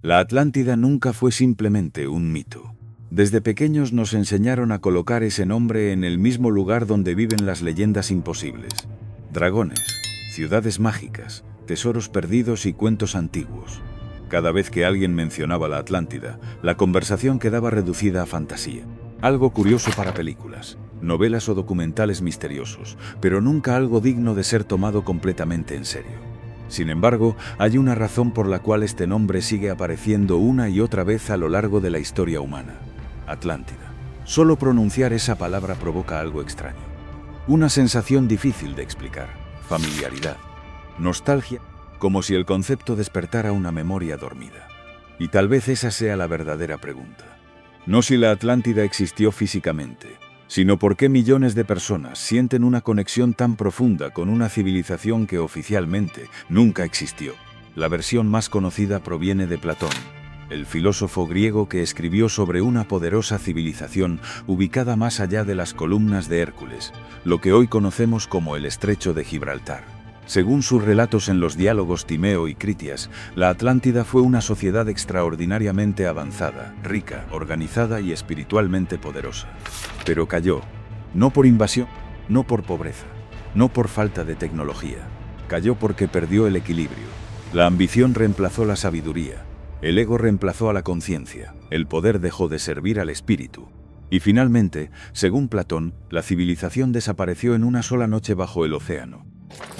La Atlántida nunca fue simplemente un mito. Desde pequeños nos enseñaron a colocar ese nombre en el mismo lugar donde viven las leyendas imposibles. Dragones, ciudades mágicas, tesoros perdidos y cuentos antiguos. Cada vez que alguien mencionaba la Atlántida, la conversación quedaba reducida a fantasía. Algo curioso para películas, novelas o documentales misteriosos, pero nunca algo digno de ser tomado completamente en serio. Sin embargo, hay una razón por la cual este nombre sigue apareciendo una y otra vez a lo largo de la historia humana. Atlántida. Solo pronunciar esa palabra provoca algo extraño. Una sensación difícil de explicar. Familiaridad. Nostalgia. Como si el concepto despertara una memoria dormida. Y tal vez esa sea la verdadera pregunta. No si la Atlántida existió físicamente, sino por qué millones de personas sienten una conexión tan profunda con una civilización que oficialmente nunca existió. La versión más conocida proviene de Platón, el filósofo griego que escribió sobre una poderosa civilización ubicada más allá de las columnas de Hércules, lo que hoy conocemos como el Estrecho de Gibraltar. Según sus relatos en los diálogos Timeo y Critias, la Atlántida fue una sociedad extraordinariamente avanzada, rica, organizada y espiritualmente poderosa. Pero cayó, no por invasión, no por pobreza, no por falta de tecnología. Cayó porque perdió el equilibrio. La ambición reemplazó la sabiduría, el ego reemplazó a la conciencia, el poder dejó de servir al espíritu. Y finalmente, según Platón, la civilización desapareció en una sola noche bajo el océano.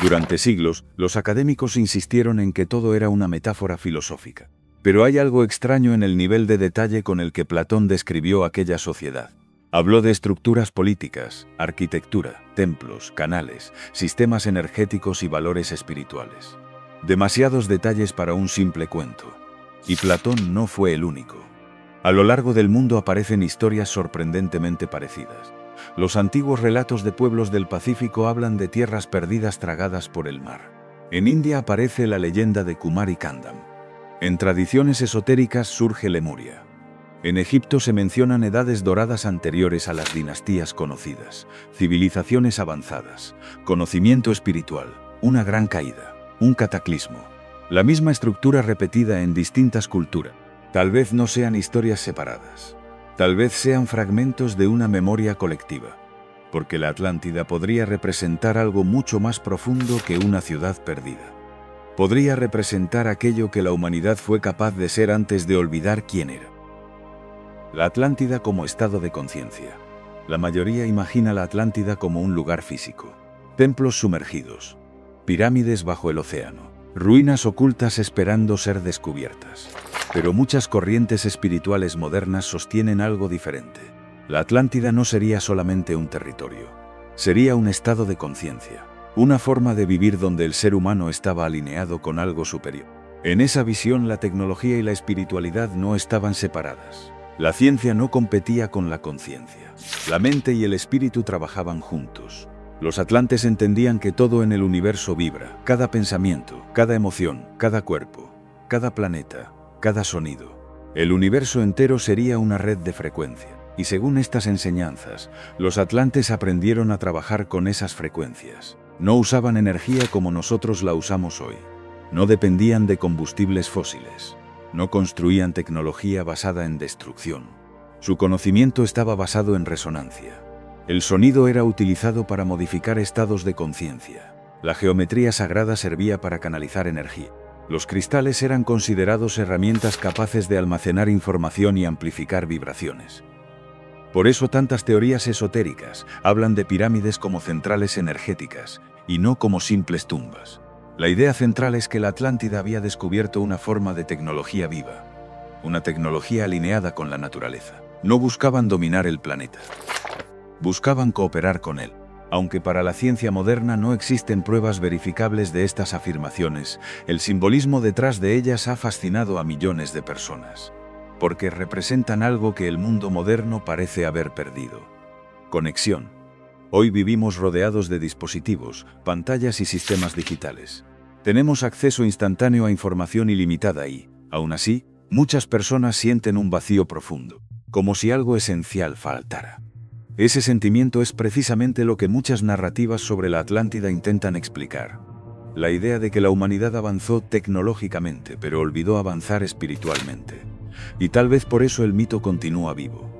Durante siglos, los académicos insistieron en que todo era una metáfora filosófica. Pero hay algo extraño en el nivel de detalle con el que Platón describió aquella sociedad. Habló de estructuras políticas, arquitectura, templos, canales, sistemas energéticos y valores espirituales. Demasiados detalles para un simple cuento. Y Platón no fue el único. A lo largo del mundo aparecen historias sorprendentemente parecidas. Los antiguos relatos de pueblos del Pacífico hablan de tierras perdidas tragadas por el mar. En India aparece la leyenda de Kumar y Kandam. En tradiciones esotéricas surge Lemuria. En Egipto se mencionan edades doradas anteriores a las dinastías conocidas, civilizaciones avanzadas, conocimiento espiritual, una gran caída, un cataclismo. La misma estructura repetida en distintas culturas. Tal vez no sean historias separadas. Tal vez sean fragmentos de una memoria colectiva, porque la Atlántida podría representar algo mucho más profundo que una ciudad perdida. Podría representar aquello que la humanidad fue capaz de ser antes de olvidar quién era. La Atlántida como estado de conciencia. La mayoría imagina la Atlántida como un lugar físico. Templos sumergidos, pirámides bajo el océano, ruinas ocultas esperando ser descubiertas. Pero muchas corrientes espirituales modernas sostienen algo diferente. La Atlántida no sería solamente un territorio. Sería un estado de conciencia. Una forma de vivir donde el ser humano estaba alineado con algo superior. En esa visión la tecnología y la espiritualidad no estaban separadas. La ciencia no competía con la conciencia. La mente y el espíritu trabajaban juntos. Los atlantes entendían que todo en el universo vibra. Cada pensamiento, cada emoción, cada cuerpo, cada planeta, cada sonido. El universo entero sería una red de frecuencia, y según estas enseñanzas, los atlantes aprendieron a trabajar con esas frecuencias. No usaban energía como nosotros la usamos hoy. No dependían de combustibles fósiles. No construían tecnología basada en destrucción. Su conocimiento estaba basado en resonancia. El sonido era utilizado para modificar estados de conciencia. La geometría sagrada servía para canalizar energía. Los cristales eran considerados herramientas capaces de almacenar información y amplificar vibraciones. Por eso tantas teorías esotéricas hablan de pirámides como centrales energéticas, y no como simples tumbas. La idea central es que la Atlántida había descubierto una forma de tecnología viva, una tecnología alineada con la naturaleza. No buscaban dominar el planeta, buscaban cooperar con él. Aunque para la ciencia moderna no existen pruebas verificables de estas afirmaciones, el simbolismo detrás de ellas ha fascinado a millones de personas, porque representan algo que el mundo moderno parece haber perdido: conexión. Hoy vivimos rodeados de dispositivos, pantallas y sistemas digitales. Tenemos acceso instantáneo a información ilimitada y, aún así, muchas personas sienten un vacío profundo, como si algo esencial faltara. Ese sentimiento es precisamente lo que muchas narrativas sobre la Atlántida intentan explicar. la idea de que la humanidad avanzó tecnológicamente, pero olvidó avanzar espiritualmente. Y tal vez por eso el mito continúa vivo.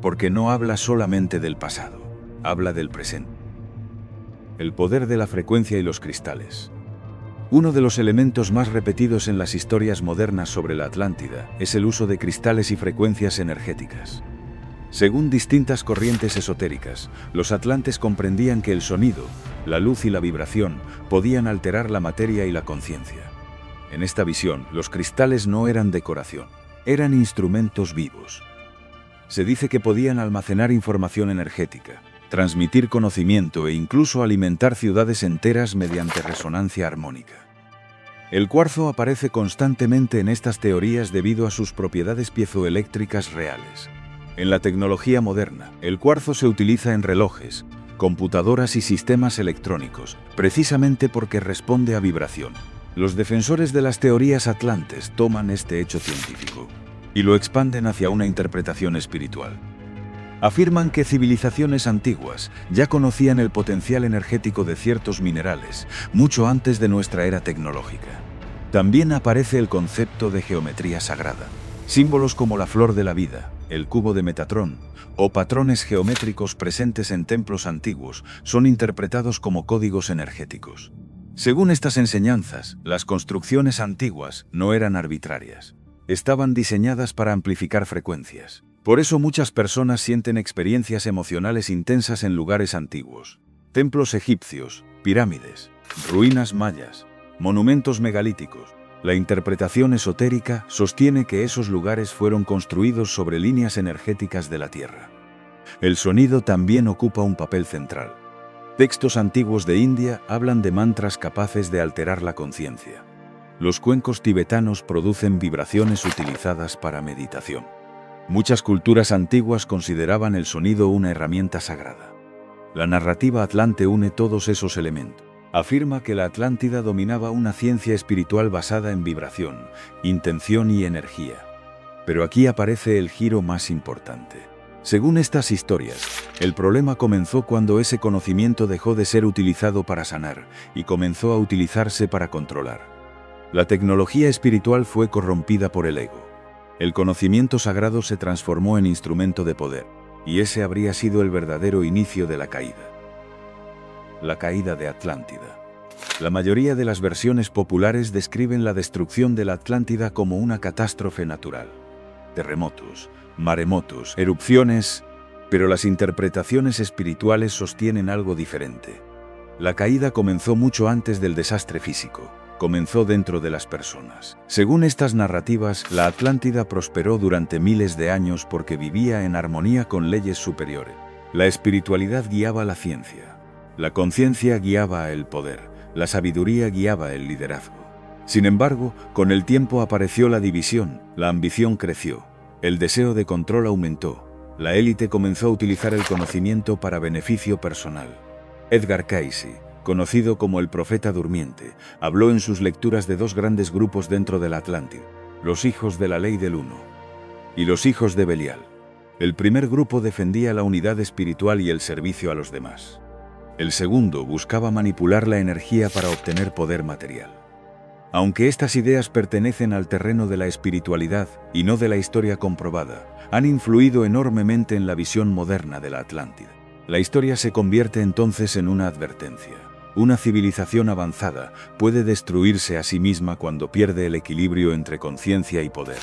Porque no habla solamente del pasado, habla del presente. El poder de la frecuencia y los cristales. Uno de los elementos más repetidos en las historias modernas sobre la Atlántida es el uso de cristales y frecuencias energéticas. Según distintas corrientes esotéricas, los atlantes comprendían que el sonido, la luz y la vibración podían alterar la materia y la conciencia. En esta visión, los cristales no eran decoración, eran instrumentos vivos. Se dice que podían almacenar información energética, transmitir conocimiento e incluso alimentar ciudades enteras mediante resonancia armónica. El cuarzo aparece constantemente en estas teorías debido a sus propiedades piezoeléctricas reales. En la tecnología moderna, el cuarzo se utiliza en relojes, computadoras y sistemas electrónicos, precisamente porque responde a vibración. Los defensores de las teorías atlantes toman este hecho científico y lo expanden hacia una interpretación espiritual. Afirman que civilizaciones antiguas ya conocían el potencial energético de ciertos minerales mucho antes de nuestra era tecnológica. También aparece el concepto de geometría sagrada. Símbolos como la flor de la vida, el cubo de Metatrón o patrones geométricos presentes en templos antiguos son interpretados como códigos energéticos. Según estas enseñanzas, las construcciones antiguas no eran arbitrarias. Estaban diseñadas para amplificar frecuencias. Por eso muchas personas sienten experiencias emocionales intensas en lugares antiguos. Templos egipcios, pirámides, ruinas mayas, monumentos megalíticos. La interpretación esotérica sostiene que esos lugares fueron construidos sobre líneas energéticas de la Tierra. El sonido también ocupa un papel central. Textos antiguos de India hablan de mantras capaces de alterar la conciencia. Los cuencos tibetanos producen vibraciones utilizadas para meditación. Muchas culturas antiguas consideraban el sonido una herramienta sagrada. La narrativa atlante une todos esos elementos. Afirma que la Atlántida dominaba una ciencia espiritual basada en vibración, intención y energía. Pero aquí aparece el giro más importante. Según estas historias, el problema comenzó cuando ese conocimiento dejó de ser utilizado para sanar y comenzó a utilizarse para controlar. La tecnología espiritual fue corrompida por el ego. El conocimiento sagrado se transformó en instrumento de poder, y ese habría sido el verdadero inicio de la caída. La caída de Atlántida. La mayoría de las versiones populares describen la destrucción de la Atlántida como una catástrofe natural. Terremotos, maremotos, erupciones, pero las interpretaciones espirituales sostienen algo diferente. La caída comenzó mucho antes del desastre físico, comenzó dentro de las personas. Según estas narrativas, la Atlántida prosperó durante miles de años porque vivía en armonía con leyes superiores. La espiritualidad guiaba la ciencia. La conciencia guiaba el poder, la sabiduría guiaba el liderazgo. Sin embargo, con el tiempo apareció la división, la ambición creció, el deseo de control aumentó, la élite comenzó a utilizar el conocimiento para beneficio personal. Edgar Cayce, conocido como el profeta durmiente, habló en sus lecturas de dos grandes grupos dentro de la Atlántida, los hijos de la ley del uno y los hijos de Belial. El primer grupo defendía la unidad espiritual y el servicio a los demás. El segundo buscaba manipular la energía para obtener poder material. Aunque estas ideas pertenecen al terreno de la espiritualidad y no de la historia comprobada, han influido enormemente en la visión moderna de la Atlántida. La historia se convierte entonces en una advertencia. Una civilización avanzada puede destruirse a sí misma cuando pierde el equilibrio entre conciencia y poder.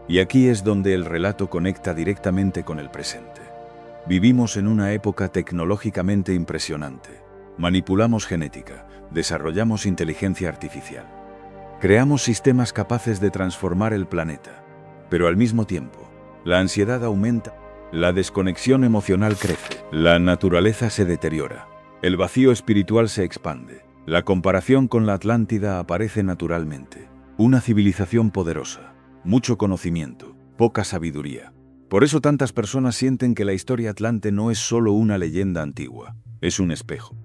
Y aquí es donde el relato conecta directamente con el presente. Vivimos en una época tecnológicamente impresionante. Manipulamos genética, desarrollamos inteligencia artificial. Creamos sistemas capaces de transformar el planeta. Pero al mismo tiempo, la ansiedad aumenta, la desconexión emocional crece, la naturaleza se deteriora, el vacío espiritual se expande. La comparación con la Atlántida aparece naturalmente. Una civilización poderosa, mucho conocimiento, poca sabiduría. Por eso tantas personas sienten que la historia atlante no es solo una leyenda antigua, es un espejo.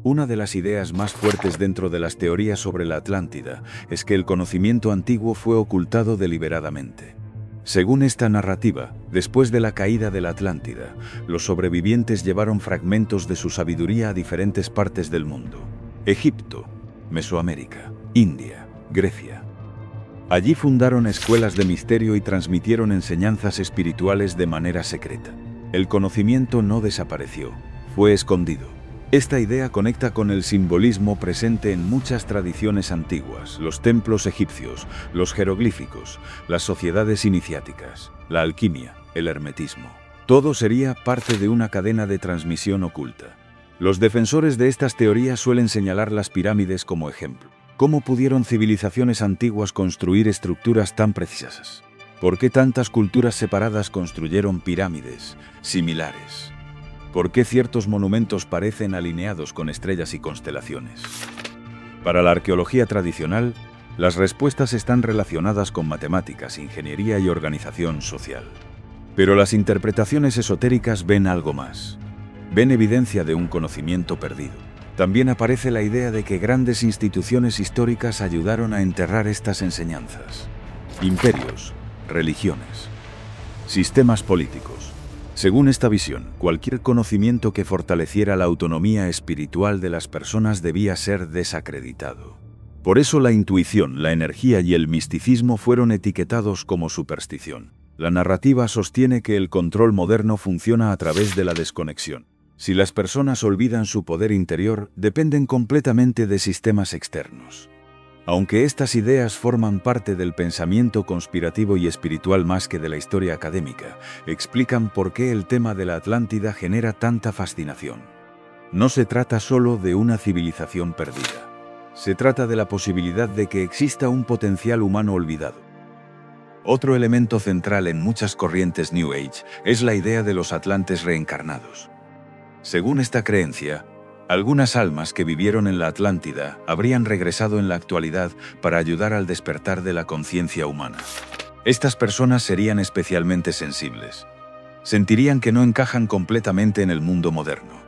Una de las ideas más fuertes dentro de las teorías sobre la Atlántida es que el conocimiento antiguo fue ocultado deliberadamente. Según esta narrativa, después de la caída de la Atlántida, los sobrevivientes llevaron fragmentos de su sabiduría a diferentes partes del mundo. Egipto, Mesoamérica, India, Grecia. Allí fundaron escuelas de misterio y transmitieron enseñanzas espirituales de manera secreta. El conocimiento no desapareció, fue escondido. Esta idea conecta con el simbolismo presente en muchas tradiciones antiguas, los templos egipcios, los jeroglíficos, las sociedades iniciáticas, la alquimia, el hermetismo. Todo sería parte de una cadena de transmisión oculta. Los defensores de estas teorías suelen señalar las pirámides como ejemplo. ¿Cómo pudieron civilizaciones antiguas construir estructuras tan precisas? ¿Por qué tantas culturas separadas construyeron pirámides similares? ¿Por qué ciertos monumentos parecen alineados con estrellas y constelaciones? Para la arqueología tradicional, las respuestas están relacionadas con matemáticas, ingeniería y organización social. Pero las interpretaciones esotéricas ven algo más. Ven evidencia de un conocimiento perdido. También aparece la idea de que grandes instituciones históricas ayudaron a enterrar estas enseñanzas. Imperios, religiones, sistemas políticos. Según esta visión, cualquier conocimiento que fortaleciera la autonomía espiritual de las personas debía ser desacreditado. Por eso la intuición, la energía y el misticismo fueron etiquetados como superstición. La narrativa sostiene que el control moderno funciona a través de la desconexión. Si las personas olvidan su poder interior, dependen completamente de sistemas externos. Aunque estas ideas forman parte del pensamiento conspirativo y espiritual más que de la historia académica, explican por qué el tema de la Atlántida genera tanta fascinación. No se trata solo de una civilización perdida. Se trata de la posibilidad de que exista un potencial humano olvidado. Otro elemento central en muchas corrientes New Age es la idea de los atlantes reencarnados. Según esta creencia, algunas almas que vivieron en la Atlántida habrían regresado en la actualidad para ayudar al despertar de la conciencia humana. Estas personas serían especialmente sensibles. Sentirían que no encajan completamente en el mundo moderno.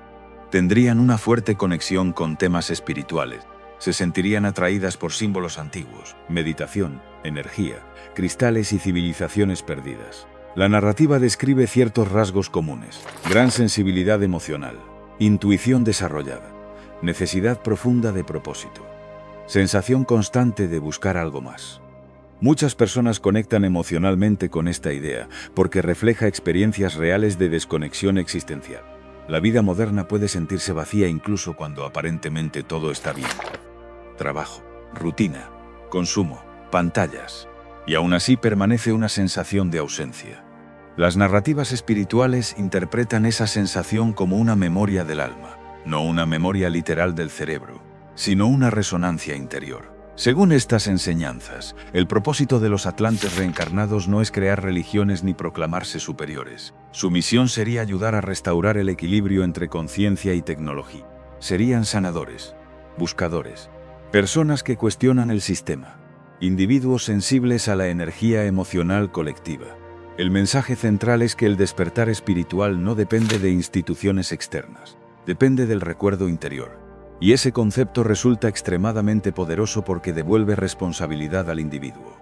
Tendrían una fuerte conexión con temas espirituales. Se sentirían atraídas por símbolos antiguos, meditación, energía, cristales y civilizaciones perdidas. La narrativa describe ciertos rasgos comunes: gran sensibilidad emocional, intuición desarrollada, necesidad profunda de propósito, sensación constante de buscar algo más. Muchas personas conectan emocionalmente con esta idea porque refleja experiencias reales de desconexión existencial. La vida moderna puede sentirse vacía incluso cuando aparentemente todo está bien. Trabajo, rutina, consumo, pantallas. Y aún así permanece una sensación de ausencia. Las narrativas espirituales interpretan esa sensación como una memoria del alma, no una memoria literal del cerebro, sino una resonancia interior. Según estas enseñanzas, el propósito de los atlantes reencarnados no es crear religiones ni proclamarse superiores. Su misión sería ayudar a restaurar el equilibrio entre conciencia y tecnología. Serían sanadores, buscadores, personas que cuestionan el sistema, individuos sensibles a la energía emocional colectiva. El mensaje central es que el despertar espiritual no depende de instituciones externas, depende del recuerdo interior. Y ese concepto resulta extremadamente poderoso porque devuelve responsabilidad al individuo.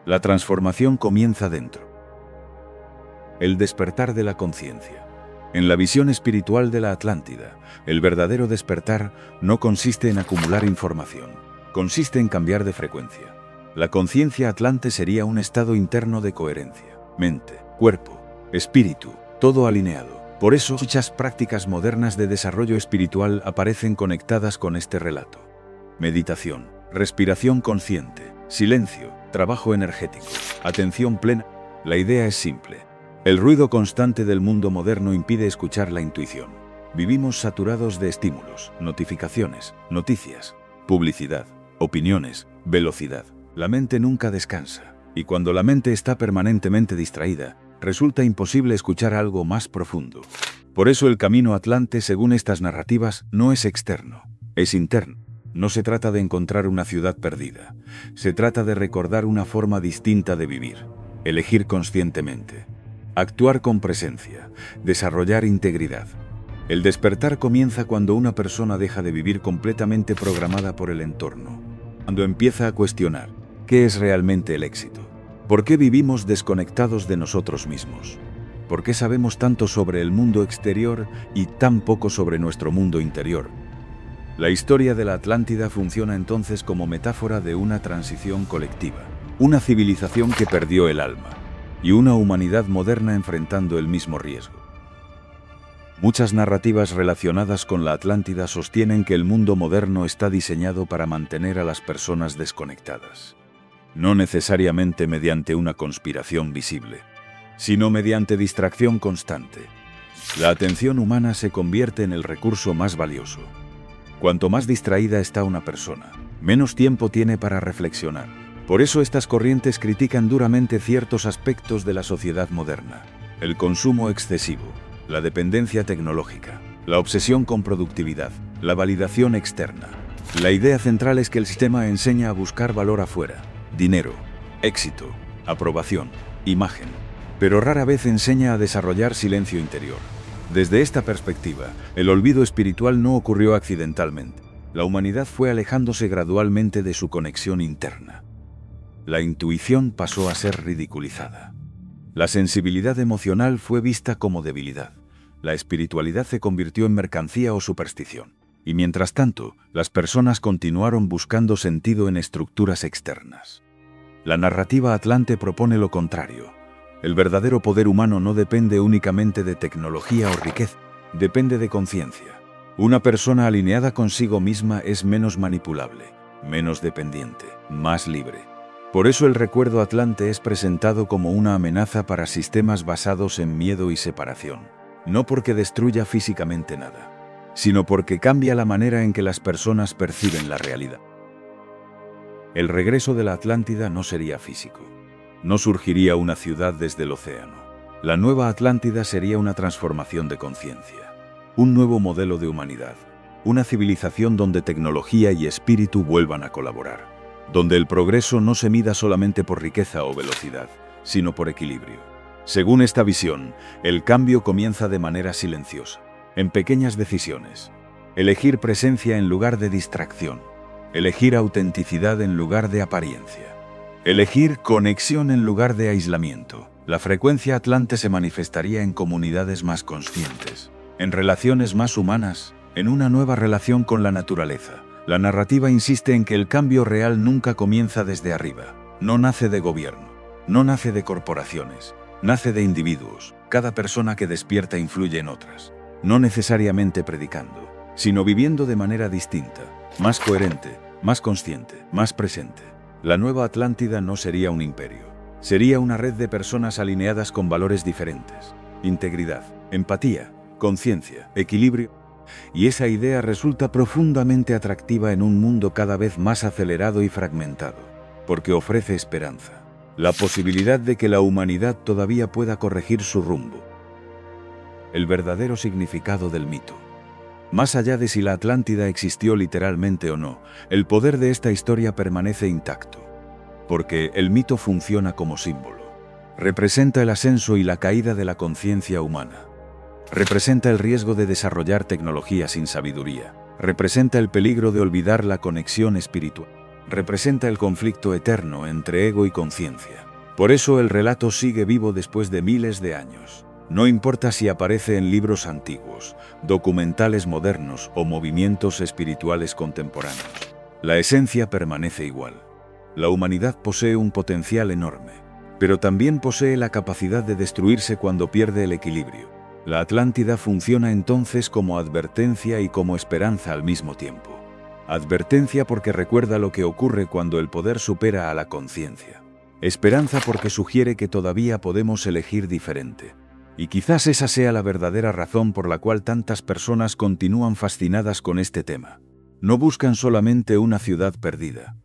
La transformación comienza dentro. El despertar de la conciencia. En la visión espiritual de la Atlántida, el verdadero despertar no consiste en acumular información, consiste en cambiar de frecuencia. La conciencia atlante sería un estado interno de coherencia. Mente, cuerpo, espíritu, todo alineado. Por eso, muchas prácticas modernas de desarrollo espiritual aparecen conectadas con este relato. Meditación, respiración consciente, silencio, trabajo energético, atención plena. La idea es simple. El ruido constante del mundo moderno impide escuchar la intuición. Vivimos saturados de estímulos, notificaciones, noticias, publicidad, opiniones, velocidad. La mente nunca descansa. Y cuando la mente está permanentemente distraída, resulta imposible escuchar algo más profundo. Por eso el camino atlante, según estas narrativas, no es externo, es interno. No se trata de encontrar una ciudad perdida, se trata de recordar una forma distinta de vivir, elegir conscientemente, actuar con presencia, desarrollar integridad. El despertar comienza cuando una persona deja de vivir completamente programada por el entorno, cuando empieza a cuestionar: ¿qué es realmente el éxito? ¿Por qué vivimos desconectados de nosotros mismos? ¿Por qué sabemos tanto sobre el mundo exterior y tan poco sobre nuestro mundo interior? La historia de la Atlántida funciona entonces como metáfora de una transición colectiva, una civilización que perdió el alma, y una humanidad moderna enfrentando el mismo riesgo. Muchas narrativas relacionadas con la Atlántida sostienen que el mundo moderno está diseñado para mantener a las personas desconectadas. No necesariamente mediante una conspiración visible, sino mediante distracción constante. La atención humana se convierte en el recurso más valioso. Cuanto más distraída está una persona, menos tiempo tiene para reflexionar. Por eso estas corrientes critican duramente ciertos aspectos de la sociedad moderna: el consumo excesivo, la dependencia tecnológica, la obsesión con productividad, la validación externa. La idea central es que el sistema enseña a buscar valor afuera: dinero, éxito, aprobación, imagen, pero rara vez enseña a desarrollar silencio interior. Desde esta perspectiva, el olvido espiritual no ocurrió accidentalmente. La humanidad fue alejándose gradualmente de su conexión interna. La intuición pasó a ser ridiculizada. La sensibilidad emocional fue vista como debilidad. La espiritualidad se convirtió en mercancía o superstición. Y mientras tanto, las personas continuaron buscando sentido en estructuras externas. La narrativa atlante propone lo contrario. El verdadero poder humano no depende únicamente de tecnología o riqueza, depende de conciencia. Una persona alineada consigo misma es menos manipulable, menos dependiente, más libre. Por eso el recuerdo atlante es presentado como una amenaza para sistemas basados en miedo y separación. No porque destruya físicamente nada, sino porque cambia la manera en que las personas perciben la realidad. El regreso de la Atlántida no sería físico. No surgiría una ciudad desde el océano. La nueva Atlántida sería una transformación de conciencia, un nuevo modelo de humanidad, una civilización donde tecnología y espíritu vuelvan a colaborar, donde el progreso no se mida solamente por riqueza o velocidad, sino por equilibrio. Según esta visión, el cambio comienza de manera silenciosa, en pequeñas decisiones. Elegir presencia en lugar de distracción. Elegir autenticidad en lugar de apariencia. Elegir conexión en lugar de aislamiento. La frecuencia atlante se manifestaría en comunidades más conscientes, en relaciones más humanas, en una nueva relación con la naturaleza. La narrativa insiste en que el cambio real nunca comienza desde arriba. No nace de gobierno, no nace de corporaciones, nace de individuos. Cada persona que despierta influye en otras. No necesariamente predicando, sino viviendo de manera distinta, más coherente, más consciente, más presente. La nueva Atlántida no sería un imperio. Sería una red de personas alineadas con valores diferentes: integridad, empatía, conciencia, equilibrio. Y esa idea resulta profundamente atractiva en un mundo cada vez más acelerado y fragmentado, porque ofrece esperanza, la posibilidad de que la humanidad todavía pueda corregir su rumbo. El verdadero significado del mito. Más allá de si la Atlántida existió literalmente o no, el poder de esta historia permanece intacto, porque el mito funciona como símbolo. Representa el ascenso y la caída de la conciencia humana. Representa el riesgo de desarrollar tecnología sin sabiduría. Representa el peligro de olvidar la conexión espiritual. Representa el conflicto eterno entre ego y conciencia. Por eso el relato sigue vivo después de miles de años. No importa si aparece en libros antiguos, documentales modernos o movimientos espirituales contemporáneos. La esencia permanece igual. La humanidad posee un potencial enorme, pero también posee la capacidad de destruirse cuando pierde el equilibrio. La Atlántida funciona entonces como advertencia y como esperanza al mismo tiempo. Advertencia porque recuerda lo que ocurre cuando el poder supera a la conciencia. Esperanza porque sugiere que todavía podemos elegir diferente. Y quizás esa sea la verdadera razón por la cual tantas personas continúan fascinadas con este tema. No buscan solamente una ciudad perdida.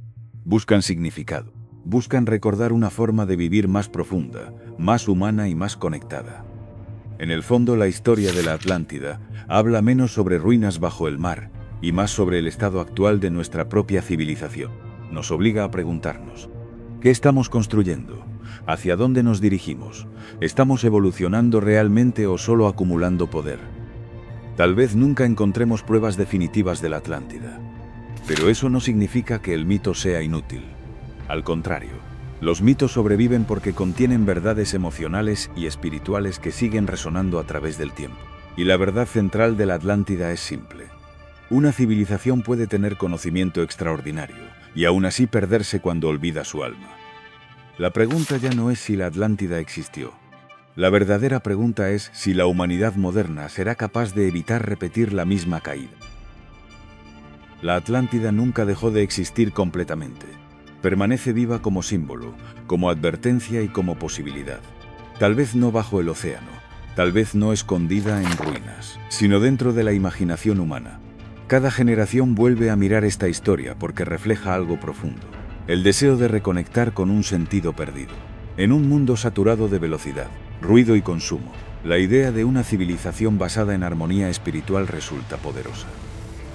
Buscan significado. Buscan recordar una forma de vivir más profunda, más humana y más conectada. En el fondo, la historia de la Atlántida habla menos sobre ruinas bajo el mar y más sobre el estado actual de nuestra propia civilización. Nos obliga a preguntarnos: ¿qué estamos construyendo? ¿Hacia dónde nos dirigimos? ¿Estamos evolucionando realmente o solo acumulando poder? Tal vez nunca encontremos pruebas definitivas de la Atlántida, pero eso no significa que el mito sea inútil. Al contrario, los mitos sobreviven porque contienen verdades emocionales y espirituales que siguen resonando a través del tiempo. Y la verdad central de la Atlántida es simple: Una civilización puede tener conocimiento extraordinario y aún así perderse cuando olvida su alma. La pregunta ya no es si la Atlántida existió. La verdadera pregunta es si la humanidad moderna será capaz de evitar repetir la misma caída. La Atlántida nunca dejó de existir completamente. Permanece viva como símbolo, como advertencia y como posibilidad. Tal vez no bajo el océano, tal vez no escondida en ruinas, sino dentro de la imaginación humana. Cada generación vuelve a mirar esta historia porque refleja algo profundo: el deseo de reconectar con un sentido perdido. En un mundo saturado de velocidad, ruido y consumo, la idea de una civilización basada en armonía espiritual resulta poderosa.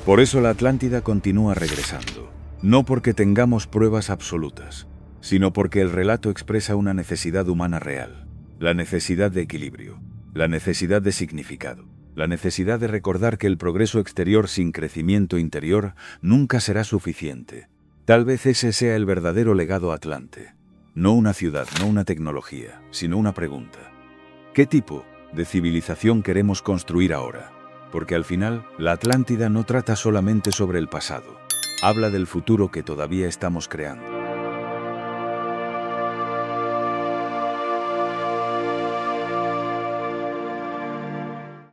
Por eso la Atlántida continúa regresando, no porque tengamos pruebas absolutas, sino porque el relato expresa una necesidad humana real, la necesidad de equilibrio, la necesidad de significado, la necesidad de recordar que el progreso exterior sin crecimiento interior nunca será suficiente. Tal vez ese sea el verdadero legado atlante. No una ciudad, no una tecnología, sino una pregunta. ¿Qué tipo de civilización queremos construir ahora? Porque al final, la Atlántida no trata solamente sobre el pasado, habla del futuro que todavía estamos creando.